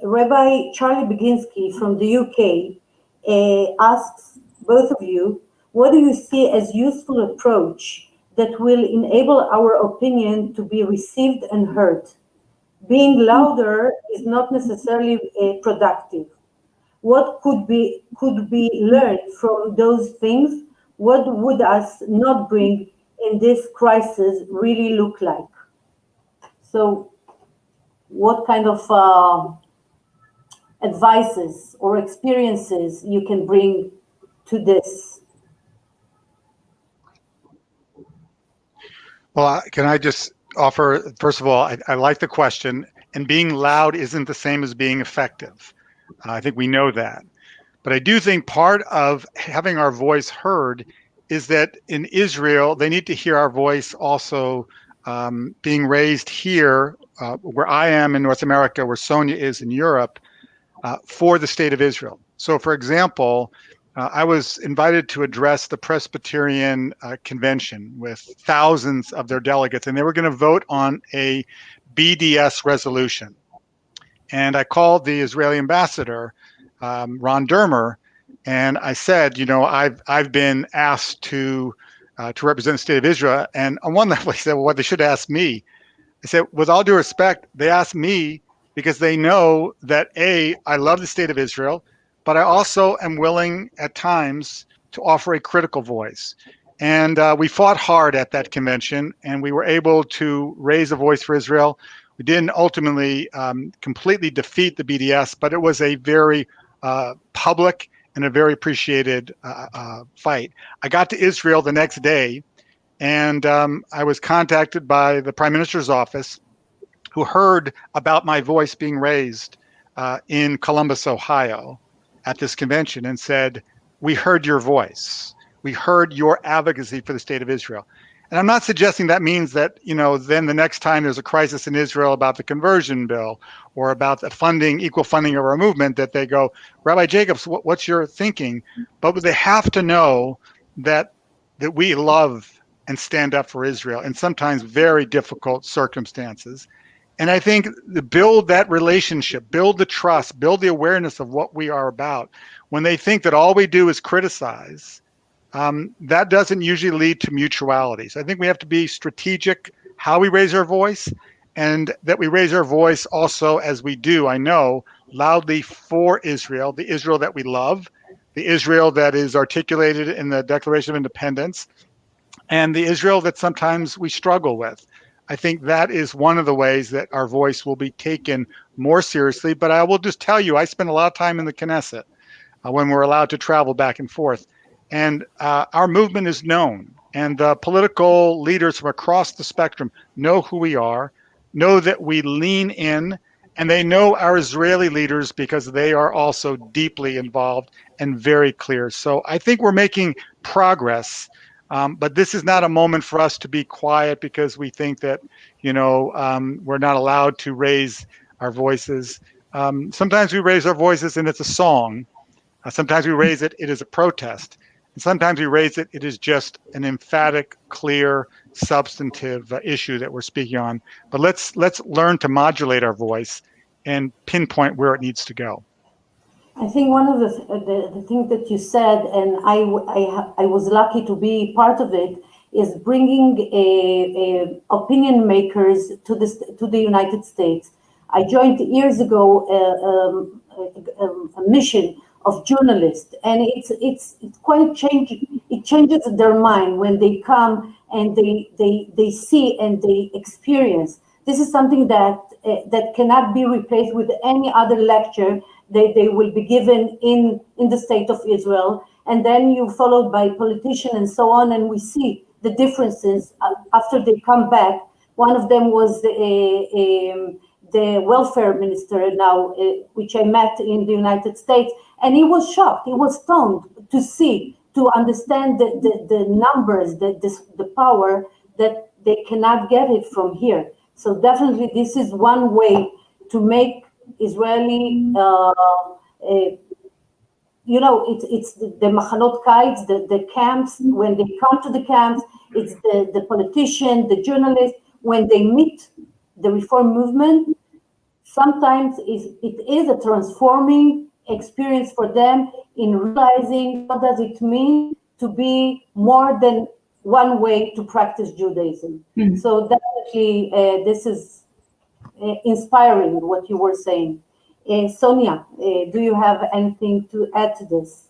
Rabbi Charlie Baginski from the UK asks both of you, what do you see as useful approach that will enable our opinion to be received and heard. Being louder is not necessarily productive. What could be learned from those things? What would us not bring in this crisis really look like? So what kind of advices or experiences you can bring to this? Well, can I just offer, first of all, I like the question, and being loud isn't the same as being effective. I think we know that. But I do think part of having our voice heard is that in Israel, they need to hear our voice also being raised here, where I am in North America, where Sonia is in Europe, for the state of Israel. So, for example, I was invited to address the Presbyterian convention with thousands of their delegates, and they were going to vote on a BDS resolution. And I called the Israeli ambassador, Ron Dermer, and I said, you know, I've been asked to represent the state of Israel. And on one level, he said, well, what they should ask me. I said, with all due respect, they asked me because they know that A, I love the state of Israel, but I also am willing at times to offer a critical voice. And we fought hard at that convention, and we were able to raise a voice for Israel. We didn't ultimately completely defeat the BDS, but it was a very public and a very appreciated fight. I got to Israel the next day, and I was contacted by the Prime Minister's office, who heard about my voice being raised in Columbus, Ohio, at this convention, and said, "We heard your voice. We heard your advocacy for the state of Israel." And I'm not suggesting that means that, you know, then the next time there's a crisis in Israel about the conversion bill or about the funding, equal funding of our movement, that they go, Rabbi Jacobs, what's your thinking? But they have to know that we love and stand up for Israel in sometimes very difficult circumstances. And I think build that relationship, build the trust, build the awareness of what we are about. When they think that all we do is criticize, that doesn't usually lead to mutuality. So I think we have to be strategic how we raise our voice, and that we raise our voice also, as we do, I know, loudly for Israel, the Israel that we love, the Israel that is articulated in the Declaration of Independence, and the Israel that sometimes we struggle with. I think that is one of the ways that our voice will be taken more seriously. But I will just tell you, I spend a lot of time in the Knesset when we're allowed to travel back and forth. And our movement is known. And the political leaders from across the spectrum know who we are, know that we lean in, and they know our Israeli leaders because they are also deeply involved and very clear. So I think we're making progress. But this is not a moment for us to be quiet because we think that, you know, we're not allowed to raise our voices. Sometimes we raise our voices and it's a song. Sometimes we raise it, it is a protest. And sometimes we raise it, it is just an emphatic, clear, substantive issue that we're speaking on. But let's learn to modulate our voice and pinpoint where it needs to go. I think one of the things that you said, and I was lucky to be part of it, is bringing opinion makers to the United States. I joined years ago a mission of journalists, and it's quite changing. It changes their mind when they come and they see and they experience. This is something that cannot be replaced with any other lecture they will be given in the state of Israel, and then you followed by politicians and so on, and we see the differences after they come back. One of them was the welfare minister now, which I met in the United States, and he was shocked, he was stunned to understand the numbers, the power that they cannot get it from here. So definitely this is one way to make Israeli, you know, it's the machanot kites, the camps. When they come to the camps, it's the politician, the journalist. When they meet the reform movement, sometimes it is a transforming experience for them in realizing what does it mean to be more than one way to practice Judaism. Mm. So definitely, this is inspiring what you were saying. Sonia, do you have anything to add to this?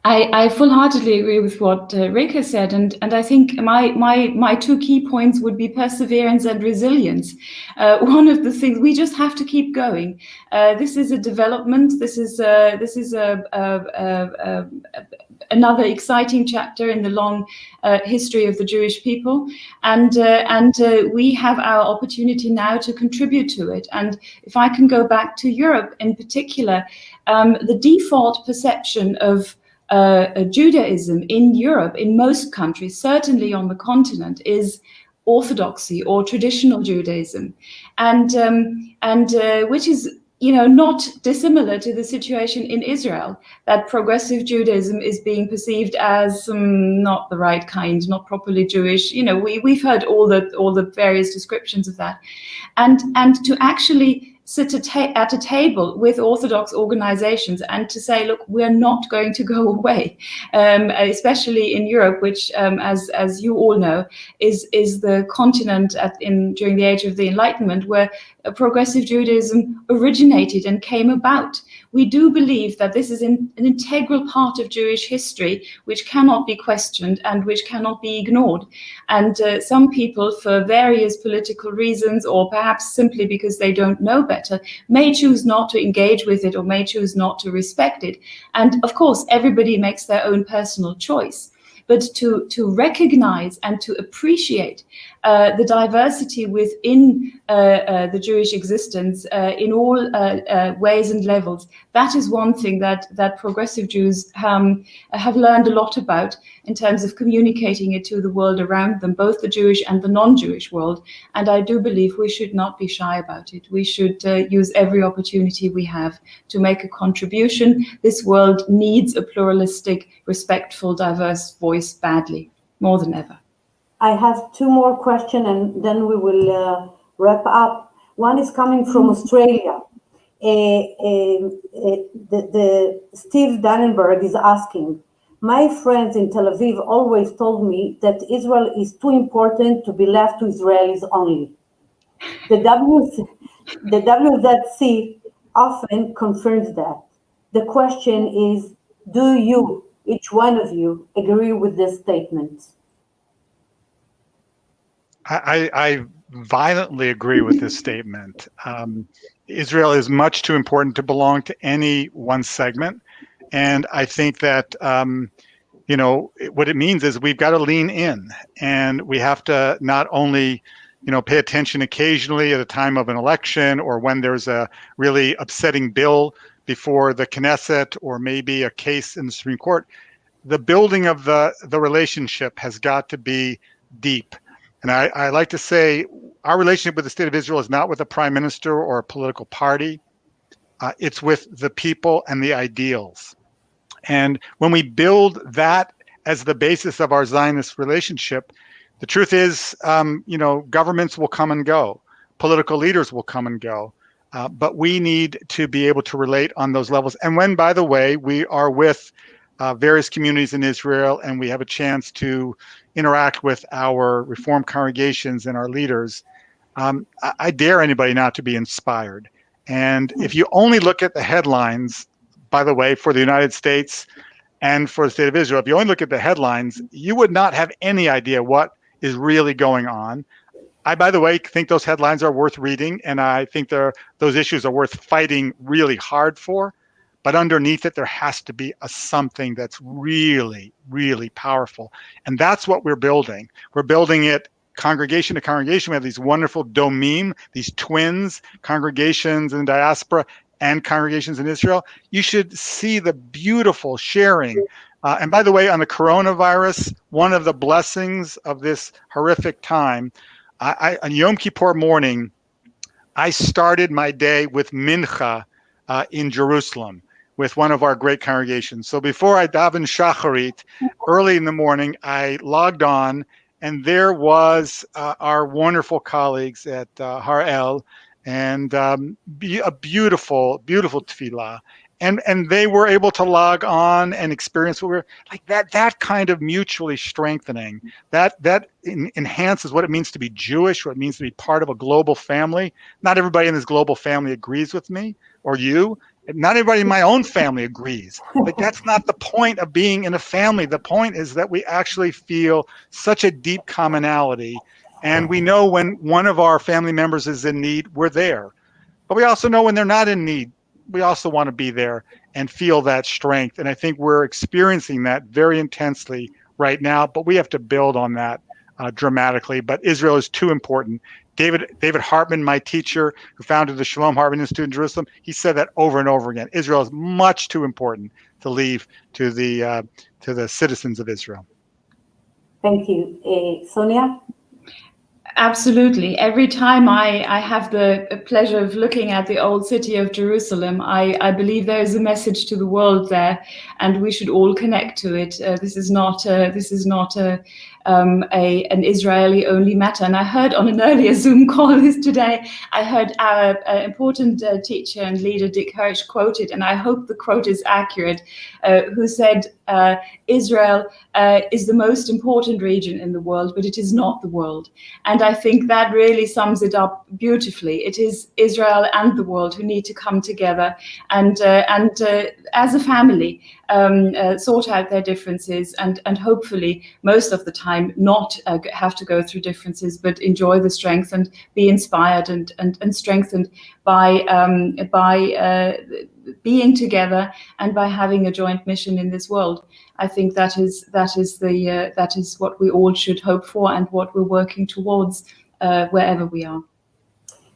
I full-heartedly agree with what Rick has said, and I think my two key points would be perseverance and resilience. One of the things we just have to keep going. This is a development. This is another exciting chapter in the long history of the Jewish people, and we have our opportunity now to contribute to it. And if I can go back to Europe in particular, the default perception of Judaism in Europe, in most countries, certainly on the continent, is orthodoxy or traditional Judaism, and which is, you know, not dissimilar to the situation in Israel, that progressive Judaism is being perceived as not the right kind, not properly Jewish. You know, we've heard all the various descriptions of that, and to actually sit at a table with Orthodox organizations and to say, look, we're not going to go away, especially in Europe, which, as you all know, is the continent during the age of the Enlightenment where progressive Judaism originated and came about. We do believe that this is an integral part of Jewish history, which cannot be questioned and which cannot be ignored. And some people, for various political reasons, or perhaps simply because they don't know better, may choose not to engage with it or may choose not to respect it. And of course, everybody makes their own personal choice. But to recognize and to appreciate the diversity within the Jewish existence in all ways and levels, that is one thing that progressive Jews have learned a lot about in terms of communicating it to the world around them, both the Jewish and the non-Jewish world. And I do believe we should not be shy about it. We should use every opportunity we have to make a contribution. This world needs a pluralistic, respectful, diverse voice badly, more than ever. I have two more questions and then we will wrap up. One is coming from Australia. Steve Dannenberg is asking, my friends in Tel Aviv always told me that Israel is too important to be left to Israelis only. The WZC often confirms that. The question is, do you, each one of you, agree with this statement? I violently agree with this statement. Israel is much too important to belong to any one segment. And I think that, you know, what it means is we've got to lean in, and we have to not only, you know, pay attention occasionally at a time of an election or when there's a really upsetting bill before the Knesset or maybe a case in the Supreme Court. The building of the relationship has got to be deep. And I like to say our relationship with the state of Israel is not with a prime minister or a political party. It's with the people and the ideals. And when we build that as the basis of our Zionist relationship, the truth is, you know, governments will come and go. Political leaders will come and go. But we need to be able to relate on those levels. And when, by the way, we are with various communities in Israel and we have a chance to interact with our Reform congregations and our leaders, I dare anybody not to be inspired. And if you only look at the headlines, by the way, for the United States and for the state of Israel, if you only look at the headlines, you would not have any idea what is really going on. I, by the way, think those headlines are worth reading, and I think those issues are worth fighting really hard for. But underneath it, there has to be something that's really, really powerful. And that's what we're building. We're building it congregation to congregation. We have these wonderful domim, these twins, congregations in diaspora and congregations in Israel. You should see the beautiful sharing. And by the way, on the coronavirus, one of the blessings of this horrific time, on Yom Kippur morning, I started my day with mincha in Jerusalem with one of our great congregations. So before I daven shacharit, early in the morning, I logged on, and there was our wonderful colleagues at Har El, and a beautiful, beautiful tefillah. and they were able to log on and experience what we're like. That kind of mutually strengthening that enhances what it means to be Jewish, what it means to be part of a global family. Not everybody in this global family agrees with me or you. Not everybody in my own family agrees, but that's not the point of being in a family. The point is that we actually feel such a deep commonality, and we know when one of our family members is in need, we're there. But we also know when they're not in need, we also want to be there and feel that strength. And I think we're experiencing that very intensely right now, but we have to build on that dramatically. But Israel is too important. David Hartman, my teacher, who founded the Shalom Hartman Institute in Jerusalem, he said that over and over again. Israel is much too important to leave to the citizens of Israel. Thank you. Sonia? Absolutely. Every time I have the pleasure of looking at the old city of Jerusalem, I believe there is a message to the world there, and we should all connect to it. This is not an Israeli-only matter. And I heard on an earlier Zoom call today, I heard our important teacher and leader Dick Hirsch quoted, and I hope the quote is accurate, who said, Israel is the most important region in the world, but it is not the world. And I think that really sums it up beautifully. It is Israel and the world who need to come together and as a family, sort out their differences and hopefully most of the time not have to go through differences, but enjoy the strength and be inspired and strengthened by being together and by having a joint mission in this world. I think that is what we all should hope for and what we're working towards wherever we are.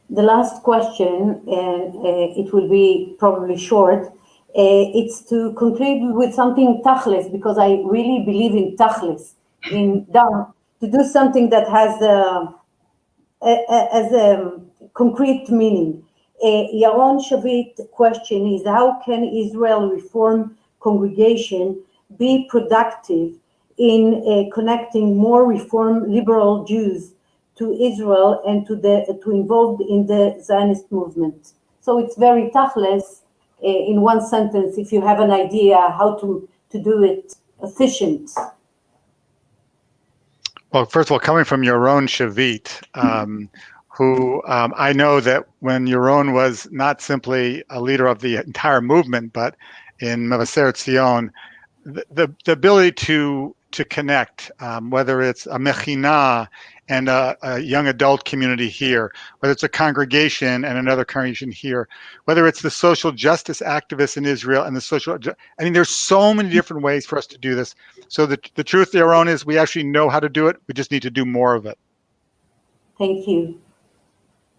The last question, and it will be probably short. It's to conclude with something tachlis, because I really believe in tachlis, to do something that has a concrete meaning. Yaron Shavit question is, how can Israel Reform Congregation be productive in connecting more Reform liberal Jews to Israel and to involved in the Zionist movement? So it's very tachlis. In one sentence, if you have an idea how to do it efficient. Well, first of all, coming from Yaron Shavit, who I know that when Yaron was not simply a leader of the entire movement, but in Mevaseret Zion, the ability to connect, whether it's a mechina and a young adult community here, whether it's a congregation and another congregation here, whether it's the social justice activists in Israel and there's so many different ways for us to do this. So the truth, Yaron, is we actually know how to do it. We just need to do more of it. Thank you.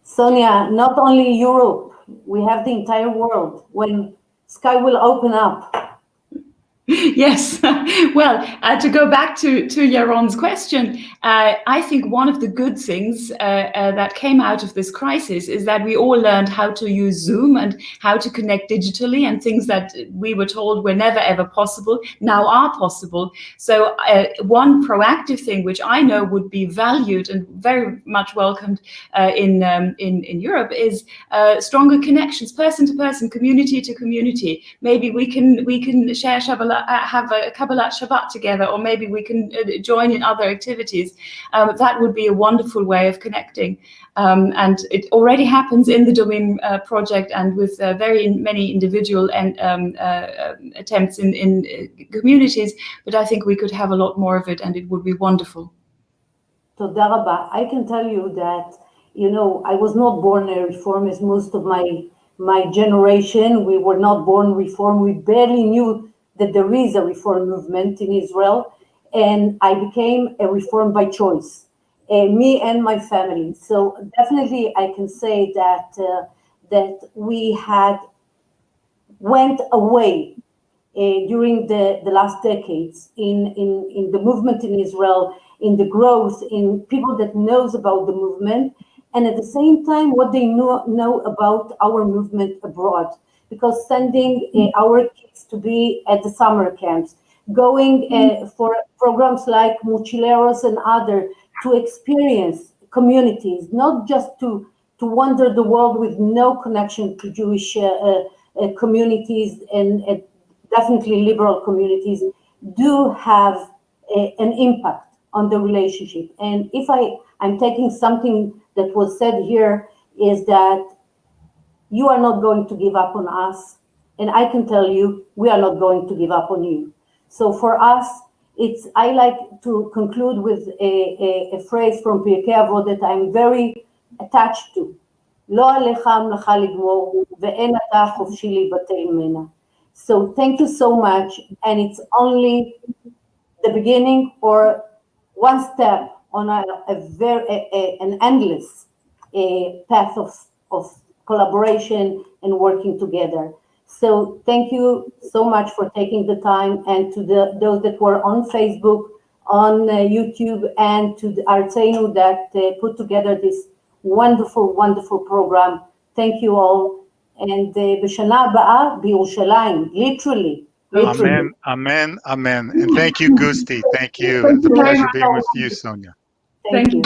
Sonia, not only Europe, we have the entire world. When sky will open up. Yes, well, to go back to Yaron's question, I think one of the good things that came out of this crisis is that we all learned how to use Zoom and how to connect digitally, and things that we were told were never ever possible now are possible. So one proactive thing which I know would be valued and very much welcomed in Europe is stronger connections, person to person, community to community. Maybe we can share Shabbat, have a Kabbalat Shabbat together, or maybe we can join in other activities. That would be a wonderful way of connecting. And it already happens in the Domim project and with very many individual attempts in communities, but I think we could have a lot more of it and it would be wonderful. Toda Rabba. I can tell you that, I was not born a reformist. Most of my generation, we were not born reform. We barely knew that there is a reform movement in Israel, and I became a reform by choice, me and my family. So definitely I can say that we went away during the last decades in the movement in Israel, in the growth, in people that knows about the movement, and at the same time what they know about our movement abroad. Because sending our kids to be at the summer camps, going for programs like Mochileros and other, to experience communities, not just to wander the world with no connection to Jewish communities and definitely liberal communities do have an impact on the relationship. And if I'm taking something that was said here, is that you are not going to give up on us. And I can tell you, we are not going to give up on you. So for us, I like to conclude with a phrase from Pirkei Avot that I'm very attached to. לא עליך המלאכה לגמור, ואין אתה חופשי להיבטל ממנה. So thank you so much, and it's only the beginning or one step on an endless path of collaboration and working together. So thank you so much for taking the time, and to those that were on Facebook, on YouTube, and to the Artzeinu that put together this wonderful, wonderful program. Thank you all. And בשנה הבאה בירושלים, literally. Amen, amen, amen. And thank you, Gusti. Thank you. It's a pleasure being with you, Sonia. Thank you.